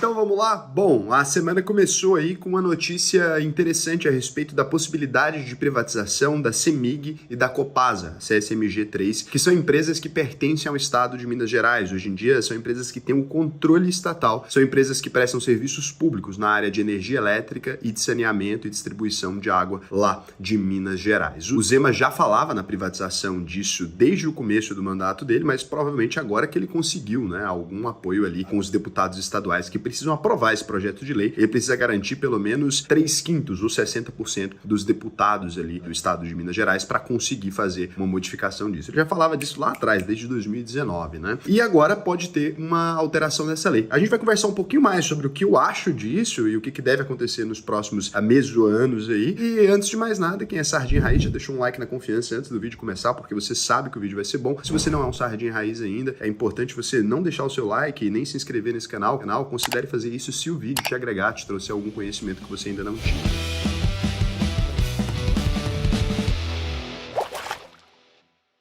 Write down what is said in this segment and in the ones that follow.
Então vamos lá? Bom, a semana começou aí com uma notícia interessante a respeito da possibilidade de privatização da CEMIG e da Copasa, CSMG3, que são empresas que pertencem ao estado de Minas Gerais. Hoje em dia são empresas que têm o controle estatal, são empresas que prestam serviços públicos na área de energia elétrica e de saneamento e distribuição de água lá de Minas Gerais. O Zema já falava na privatização disso desde o começo do mandato dele, mas provavelmente agora que ele conseguiu, né, algum apoio ali com os deputados estaduais que precisam aprovar esse projeto de lei, ele precisa garantir pelo menos 3/5 ou 60% dos deputados ali do estado de Minas Gerais para conseguir fazer uma modificação disso. Ele já falava disso lá atrás, desde 2019, né? E agora pode ter uma alteração nessa lei. A gente vai conversar um pouquinho mais sobre o que eu acho disso e o que deve acontecer nos próximos meses ou anos aí. E antes de mais nada, quem é Sardinha Raiz já deixou um like na confiança antes do vídeo começar, porque você sabe que o vídeo vai ser bom. Se você não é um Sardinha Raiz ainda, é importante você não deixar o seu like e nem se inscrever nesse canal. Considere fazer isso se o vídeo te agregar, te trouxer algum conhecimento que você ainda não tinha.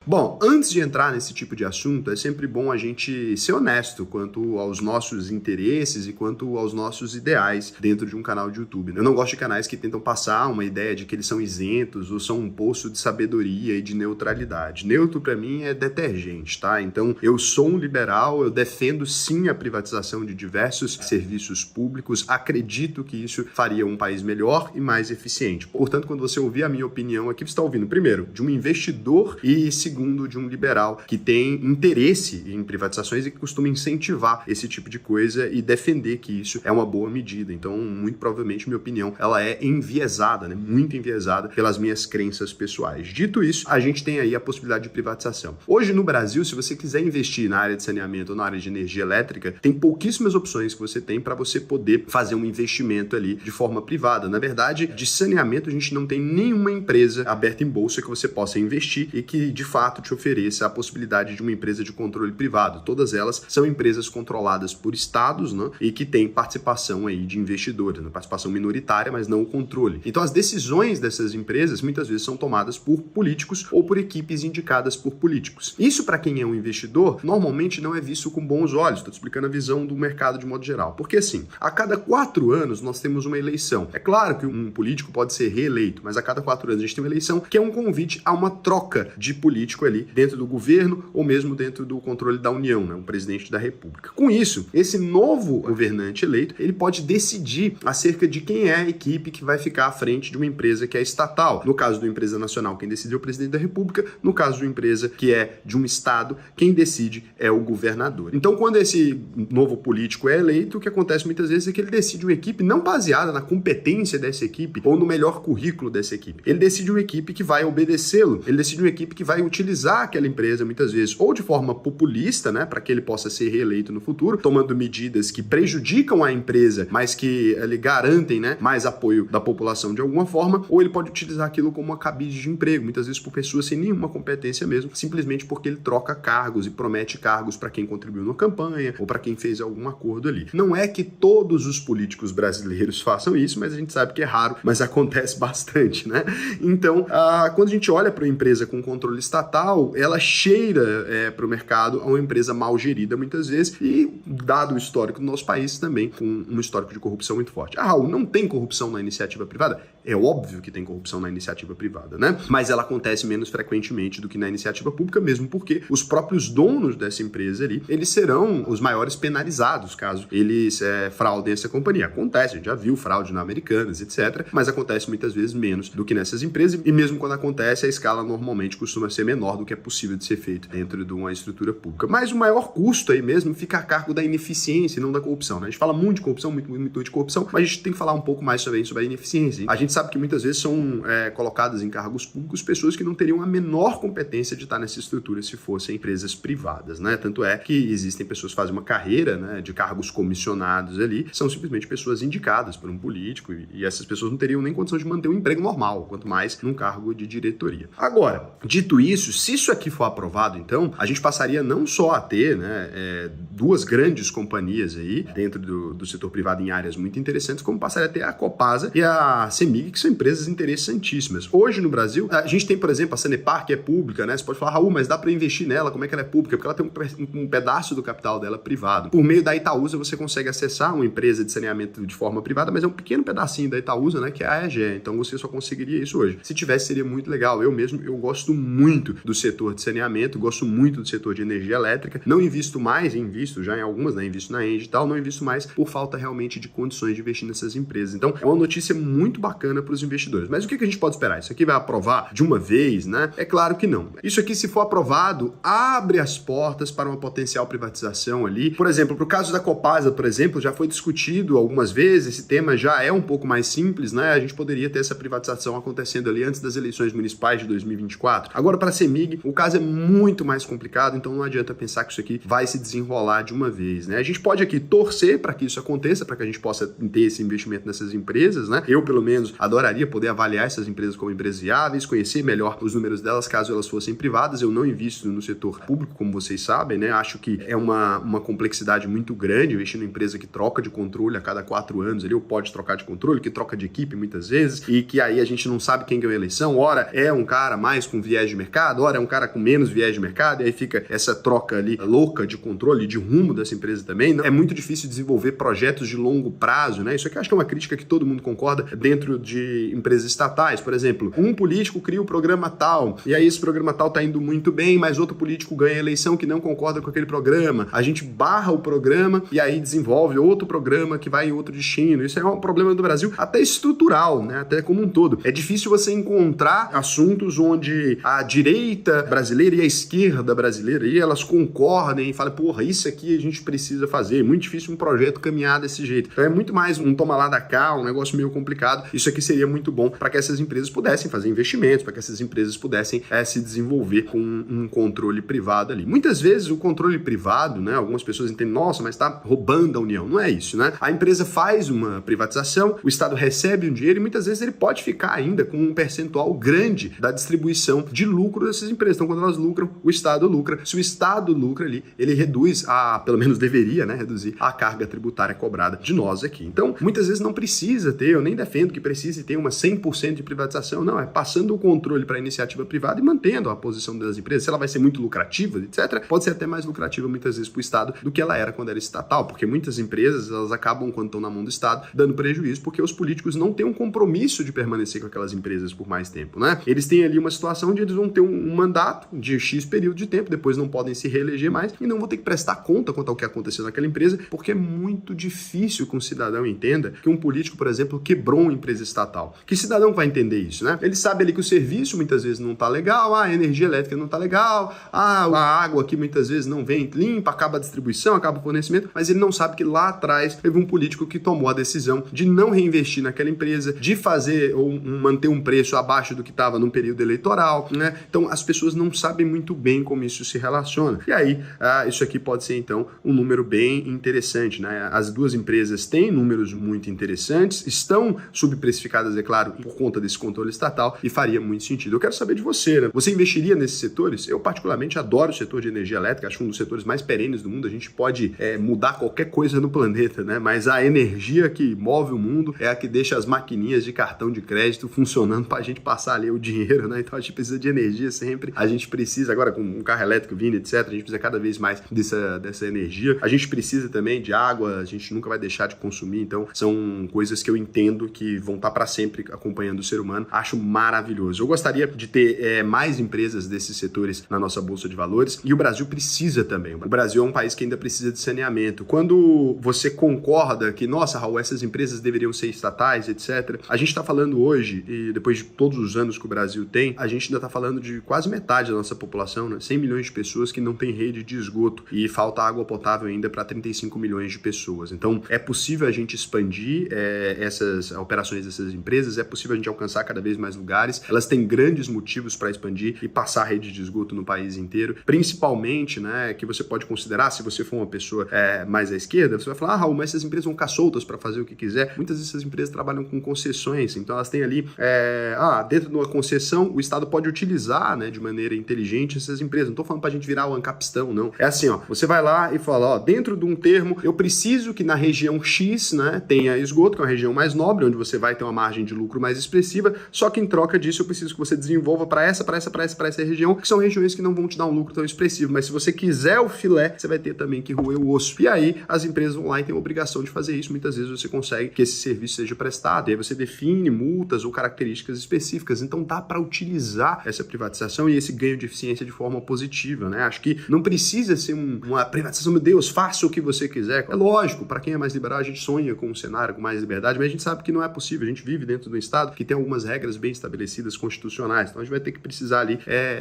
Bom, antes de entrar nesse tipo de assunto, é sempre bom a gente ser honesto quanto aos nossos interesses e quanto aos nossos ideais dentro de um canal de YouTube. Eu não gosto de canais que tentam passar uma ideia de que eles são isentos ou são um poço de sabedoria e de neutralidade. Neutro, pra mim, é detergente, tá? Então, eu sou um liberal, eu defendo sim a privatização de diversos serviços públicos, acredito que isso faria um país melhor e mais eficiente. Portanto, quando você ouvir a minha opinião aqui, você está ouvindo, primeiro, de um investidor e, segundo, de um liberal que tem interesse em privatizações e que costuma incentivar esse tipo de coisa e defender que isso é uma boa medida. Então, muito provavelmente, minha opinião, ela é enviesada, né? Muito enviesada pelas minhas crenças pessoais. Dito isso, a gente tem aí a possibilidade de privatização. Hoje, no Brasil, se você quiser investir na área de saneamento ou na área de energia elétrica, tem pouquíssimas opções que você tem para você poder fazer um investimento ali de forma privada. Na verdade, de saneamento, a gente não tem nenhuma empresa aberta em bolsa que você possa investir e que, de fato, te ofereça a possibilidade de uma empresa de controle privado. Todas elas são empresas controladas por estados, né, e que têm participação aí de investidores, né, participação minoritária, mas não o controle. Então as decisões dessas empresas muitas vezes são tomadas por políticos ou por equipes indicadas por políticos. Isso, para quem é um investidor, normalmente não é visto com bons olhos. Estou te explicando a visão do mercado de modo geral. Porque assim, a cada 4 anos nós temos uma eleição. É claro que um político pode ser reeleito, mas a cada 4 anos a gente tem uma eleição que é um convite a uma troca de político ali dentro do governo ou mesmo dentro do controle da União, né, um presidente da República. Com isso, esse novo governante eleito, ele pode decidir acerca de quem é a equipe que vai ficar à frente de uma empresa que é estatal. No caso de uma empresa nacional, quem decide é o presidente da República. No caso de uma empresa que é de um estado, quem decide é o governador. Então, quando esse novo político é eleito, o que acontece muitas vezes é que ele decide uma equipe não baseada na competência dessa equipe ou no melhor currículo dessa equipe. Ele decide uma equipe que vai obedecê-lo. Ele decide uma equipe que vai utilizar aquela empresa muitas vezes ou de forma populista, né, para que ele possa ser reeleito no futuro, tomando medidas que prejudicam a empresa, mas que ele garantem, né, mais apoio da população de alguma forma, ou ele pode utilizar aquilo como uma cabide de emprego, muitas vezes por pessoas sem nenhuma competência mesmo, simplesmente porque ele troca cargos e promete cargos para quem contribuiu na campanha ou para quem fez algum acordo ali. Não é que todos os políticos brasileiros façam isso, mas a gente sabe que é raro, mas acontece bastante, né? Então, quando a gente olha para uma empresa com controle estatal, ela cheira para o mercado a uma empresa mal gerida muitas vezes e, dado o histórico do nosso país, também com um histórico de corrupção muito forte. Raul, não tem corrupção na iniciativa privada? É óbvio que tem corrupção na iniciativa privada, né? Mas ela acontece menos frequentemente do que na iniciativa pública, mesmo porque os próprios donos dessa empresa ali, eles serão os maiores penalizados caso eles fraudem essa companhia. Acontece, a gente já viu fraude na Americanas, etc., mas acontece muitas vezes menos do que nessas empresas e mesmo quando acontece, a escala normalmente costuma ser menor do que é possível de ser feito dentro de uma estrutura pública. Mas o maior custo aí mesmo fica a cargo da ineficiência e não da corrupção, né? A gente fala muito de corrupção, muito de corrupção, mas a gente tem que falar um pouco mais sobre a ineficiência. A gente sabe que muitas vezes são colocadas em cargos públicos pessoas que não teriam a menor competência de estar nessa estrutura se fossem empresas privadas, né? Tanto é que existem pessoas que fazem uma carreira, né, de cargos comissionados ali, são simplesmente pessoas indicadas por um político e essas pessoas não teriam nem condição de manter um emprego normal, quanto mais num cargo de diretoria. Agora, dito isso, isso. Se isso aqui for aprovado, então, a gente passaria não só a ter, né, duas grandes companhias aí dentro do setor privado em áreas muito interessantes, como passaria a ter a Copasa e a CEMIG, que são empresas interessantíssimas. Hoje no Brasil, a gente tem, por exemplo, a Sanepar, que é pública, né? Você pode falar, Raul, mas dá para investir nela, como é que ela é pública? Porque ela tem um pedaço do capital dela privado. Por meio da Itaúsa, você consegue acessar uma empresa de saneamento de forma privada, mas é um pequeno pedacinho da Itaúsa, né, que é a AEGEA. Então você só conseguiria isso hoje. Se tivesse, seria muito legal. Eu gosto muito do setor de saneamento, gosto muito do setor de energia elétrica. Não invisto mais, invisto já em algumas, né? Invisto na Engie e tal, não invisto mais por falta realmente de condições de investir nessas empresas. Então, é uma notícia muito bacana para os investidores. Mas o que a gente pode esperar? Isso aqui vai aprovar de uma vez, né? É claro que não. Isso aqui, se for aprovado, abre as portas para uma potencial privatização ali. Por exemplo, para o caso da Copasa, por exemplo, já foi discutido algumas vezes, esse tema já é um pouco mais simples, né? A gente poderia ter essa privatização acontecendo ali antes das eleições municipais de 2024. Agora, para a CEMIG, o caso é muito mais complicado, então não adianta pensar que isso aqui vai se desenrolar de uma vez, né? A gente pode aqui torcer para que isso aconteça, para que a gente possa ter esse investimento nessas empresas, né? Eu, pelo menos, adoraria poder avaliar essas empresas como empresas viáveis, conhecer melhor os números delas caso elas fossem privadas. Eu não invisto no setor público, como vocês sabem, né? Acho que é uma complexidade muito grande investir numa empresa que troca de controle a cada 4 anos, ali, ou pode trocar de controle, que troca de equipe muitas vezes, e que aí a gente não sabe quem ganhou a eleição. Ora é um cara mais com viés de mercado, ora é um cara com menos viés de mercado, e aí fica essa troca ali louca de controle, de rumo dessa empresa também. É muito difícil desenvolver projetos de longo prazo, né? Isso aqui eu acho que é uma crítica que todo mundo concorda dentro de empresas estatais. Por exemplo, um político cria o programa tal, e aí esse programa tal tá indo muito bem, mas outro político ganha a eleição que não concorda com aquele programa. A gente barra o programa e aí desenvolve outro programa que vai em outro destino. Isso é um problema do Brasil até estrutural, né? Até como um todo. É difícil você encontrar assuntos onde a direita brasileira e a esquerda brasileira e elas concordem e falam, porra, isso aqui a gente precisa fazer. É muito difícil um projeto caminhar desse jeito. Então é muito mais um toma lá da cá, um negócio meio complicado. Isso aqui seria muito bom para que essas empresas pudessem fazer investimentos, para que essas empresas pudessem se desenvolver com um controle privado ali. Muitas vezes o controle privado, né? Algumas pessoas entendem, nossa, mas está roubando a União. Não é isso, né? A empresa faz uma privatização, o Estado recebe um dinheiro e muitas vezes ele pode ficar ainda com um percentual grande da distribuição de lucro dessas empresas. Então, quando elas lucram, o Estado lucra. Se o Estado lucra ali, ele reduz pelo menos deveria, né, reduzir a carga tributária cobrada de nós aqui. Então, muitas vezes não precisa ter, eu nem defendo que precise ter uma 100% de privatização, não, é passando o controle para a iniciativa privada e mantendo a posição das empresas. Se ela vai ser muito lucrativa, etc., pode ser até mais lucrativa muitas vezes para o Estado do que ela era quando era estatal, porque muitas empresas, elas acabam, quando estão na mão do Estado, dando prejuízo, porque os políticos não têm um compromisso de permanecer com aquelas empresas por mais tempo, né? Eles têm ali uma situação onde eles vão ter um mandato de X período de tempo, depois não podem se reeleger mais e não vão ter que prestar conta quanto ao que aconteceu naquela empresa, porque é muito difícil que um cidadão entenda que um político, por exemplo, quebrou uma empresa estatal. Que cidadão vai entender isso, né? Ele sabe ali que o serviço muitas vezes não tá legal, a energia elétrica não tá legal, a água aqui muitas vezes não vem limpa, acaba a distribuição, acaba o fornecimento, mas ele não sabe que lá atrás teve um político que tomou a decisão de não reinvestir naquela empresa, de fazer ou manter um preço abaixo do que estava no período eleitoral, né? Então as pessoas não sabem muito bem como isso se relaciona. E aí, isso aqui pode ser então um número bem interessante, né? As duas empresas têm números muito interessantes, estão subprecificadas, é claro, por conta desse controle estatal e faria muito sentido. Eu quero saber de você, né? Você investiria nesses setores? Eu particularmente adoro o setor de energia elétrica, acho um dos setores mais perenes do mundo. A gente pode mudar qualquer coisa no planeta, né? Mas a energia que move o mundo é a que deixa as maquininhas de cartão de crédito funcionando para a gente passar ali o dinheiro, né? Então a gente precisa de energia sempre. A gente precisa, agora com um carro elétrico vindo, etc., a gente precisa cada vez mais dessa energia. A gente precisa também de água, a gente nunca vai deixar de consumir. Então são coisas que eu entendo que vão estar para sempre acompanhando o ser humano. Acho maravilhoso. Eu gostaria de ter mais empresas desses setores na nossa bolsa de valores e o Brasil precisa também. O Brasil é um país que ainda precisa de saneamento. Quando você concorda que, nossa, Raul, essas empresas deveriam ser estatais, etc., a gente está falando hoje, e depois de todos os anos que o Brasil tem, a gente ainda está falando de quase metade da nossa população, né? 100 milhões de pessoas que não têm rede de esgoto e falta água potável ainda para 35 milhões de pessoas. Então, é possível a gente expandir essas operações dessas empresas, é possível a gente alcançar cada vez mais lugares, elas têm grandes motivos para expandir e passar a rede de esgoto no país inteiro, principalmente, né, que você pode considerar, se você for uma pessoa mais à esquerda, você vai falar, Raul, mas essas empresas vão ficar soltas para fazer o que quiser. Muitas dessas empresas trabalham com concessões, então elas têm ali, dentro de uma concessão, o Estado pode utilizar, né, de maneira inteligente essas empresas. Não tô falando pra gente virar o ancapistão, não. É assim, ó, você vai lá e fala, ó, dentro de um termo, eu preciso que na região X, né, tenha esgoto, que é uma região mais nobre, onde você vai ter uma margem de lucro mais expressiva, só que em troca disso eu preciso que você desenvolva para essa região, que são regiões que não vão te dar um lucro tão expressivo, mas se você quiser o filé, você vai ter também que roer o osso. E aí as empresas online têm a obrigação de fazer isso, muitas vezes você consegue que esse serviço seja prestado, e aí você define multas ou características específicas, então dá para utilizar essa privatização e esse ganho de eficiência de forma positiva, né? Acho que não precisa ser uma privatização, meu Deus, faça o que você quiser. É lógico, para quem é mais liberal, a gente sonha com um cenário com mais liberdade, mas a gente sabe que não é possível, a gente vive dentro de um estado que tem algumas regras bem estabelecidas, constitucionais, então a gente vai ter que precisar ali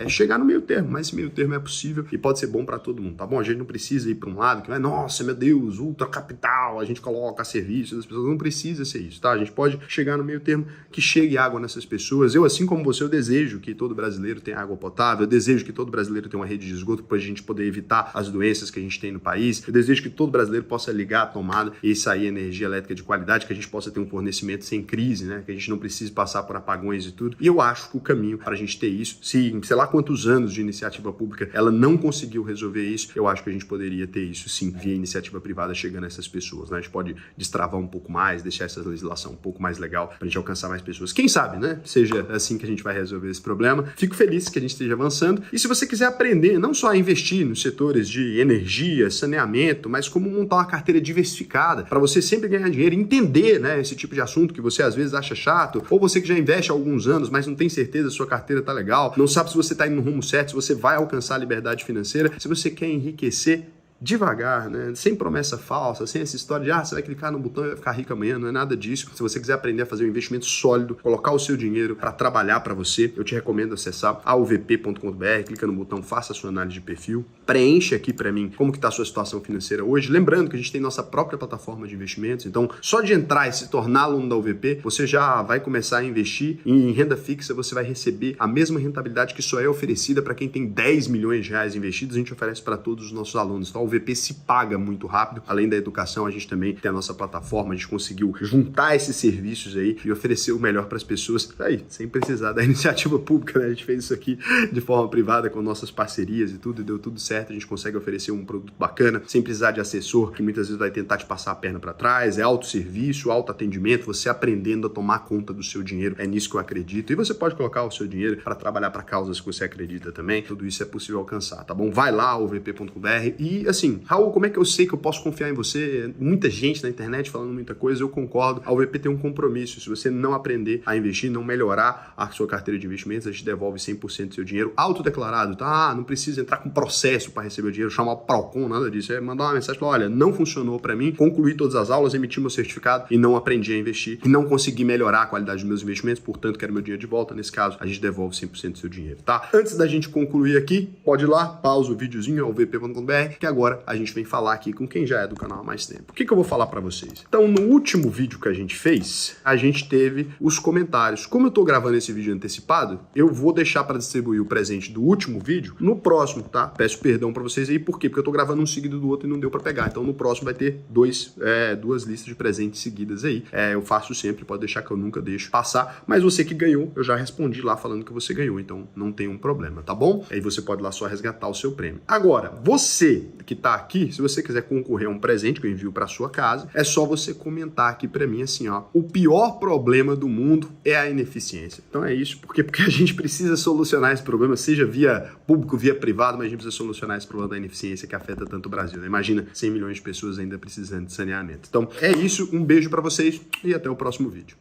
chegar no meio termo, mas esse meio termo é possível e pode ser bom para todo mundo, tá bom? A gente não precisa ir para um lado que vai, nossa, meu Deus, ultra capital, a gente coloca serviços das pessoas, não precisa ser isso, tá? A gente pode chegar no meio termo que chegue água nessas pessoas. Eu, assim como você, eu desejo que todo brasileiro tenha água potável, eu desejo que todo brasileiro tenha uma rede de esgoto para a gente poder evitar as doenças que a gente tem no país, eu desejo que todo brasileiro possa ligar a tomada e sair energia elétrica de qualidade, que a gente possa ter um fornecimento sem crise, né? Que a gente não precise passar por apagões e tudo. E eu acho que o caminho para a gente ter isso, se sei lá quantos anos de iniciativa pública ela não conseguiu resolver isso, eu acho que a gente poderia ter isso sim, via iniciativa privada chegando a essas pessoas, né? A gente pode destravar um pouco mais, deixar essa legislação um pouco mais legal para a gente alcançar mais pessoas. Quem sabe, né? Seja assim que a gente vai resolver esse problema. Fico feliz que a gente esteja avançando. E se você quiser aprender não só a investir nos setores de energia, saneamento, mas como montar uma carteira diversificada para você sempre ganhar dinheiro, entender, né, esse tipo de assunto que você às vezes acha chato, ou você que já investe há alguns anos, mas não tem certeza se sua carteira tá legal, não sabe se você tá indo no rumo certo, se você vai alcançar a liberdade financeira, se você quer enriquecer devagar, né? Sem promessa falsa, sem essa história de você vai clicar no botão e vai ficar rico amanhã, não é nada disso. Se você quiser aprender a fazer um investimento sólido, colocar o seu dinheiro para trabalhar para você, eu te recomendo acessar auvp.com.br, clica no botão faça a sua análise de perfil, preenche aqui para mim como que está a sua situação financeira hoje, lembrando que a gente tem nossa própria plataforma de investimentos, então só de entrar e se tornar aluno da UVP, você já vai começar a investir em renda fixa, você vai receber a mesma rentabilidade que só é oferecida para quem tem 10 milhões de reais investidos, a gente oferece para todos os nossos alunos, então, o VP se paga muito rápido. Além da educação, a gente também tem a nossa plataforma, a gente conseguiu juntar esses serviços aí e oferecer o melhor para as pessoas, aí, sem precisar da iniciativa pública, né? A gente fez isso aqui de forma privada com nossas parcerias e tudo, e deu tudo certo, a gente consegue oferecer um produto bacana, sem precisar de assessor, que muitas vezes vai tentar te passar a perna para trás, é autosserviço, autoatendimento, você aprendendo a tomar conta do seu dinheiro, é nisso que eu acredito, e você pode colocar o seu dinheiro para trabalhar para causas que você acredita também, tudo isso é possível alcançar, tá bom? Vai lá, ovp.com.br e assim, Raul, como é que eu sei que eu posso confiar em você? Muita gente na internet falando muita coisa, eu concordo. A UVP tem um compromisso. Se você não aprender a investir, não melhorar a sua carteira de investimentos, a gente devolve 100% do seu dinheiro autodeclarado, tá? Não precisa entrar com processo para receber o dinheiro, chamar o Procon, nada disso. É mandar uma mensagem, falar, olha, não funcionou para mim, concluí todas as aulas, emiti meu certificado e não aprendi a investir e não consegui melhorar a qualidade dos meus investimentos, portanto, quero meu dinheiro de volta. Nesse caso, a gente devolve 100% do seu dinheiro, tá? Antes da gente concluir aqui, pode ir lá, pausa o videozinho, ovp.com.br, que agora a gente vem falar aqui com quem já é do canal há mais tempo. O que eu vou falar para vocês? Então, no último vídeo que a gente fez, a gente teve os comentários. Como eu tô gravando esse vídeo antecipado, eu vou deixar para distribuir o presente do último vídeo no próximo, tá? Peço perdão para vocês aí, por quê? Porque eu tô gravando um seguido do outro e não deu para pegar. Então, no próximo vai ter duas listas de presentes seguidas aí. Eu faço sempre, pode deixar que eu nunca deixo passar. Mas você que ganhou, eu já respondi lá falando que você ganhou, então não tem um problema, tá bom? Aí você pode lá só resgatar o seu prêmio. Agora, você que tá aqui, se você quiser concorrer a um presente que eu envio para sua casa, é só você comentar aqui para mim assim, ó, o pior problema do mundo é a ineficiência. Então é isso, porque a gente precisa solucionar esse problema, seja via público, via privado, mas a gente precisa solucionar esse problema da ineficiência que afeta tanto o Brasil, né? Imagina 100 milhões de pessoas ainda precisando de saneamento. Então é isso, um beijo para vocês e até o próximo vídeo.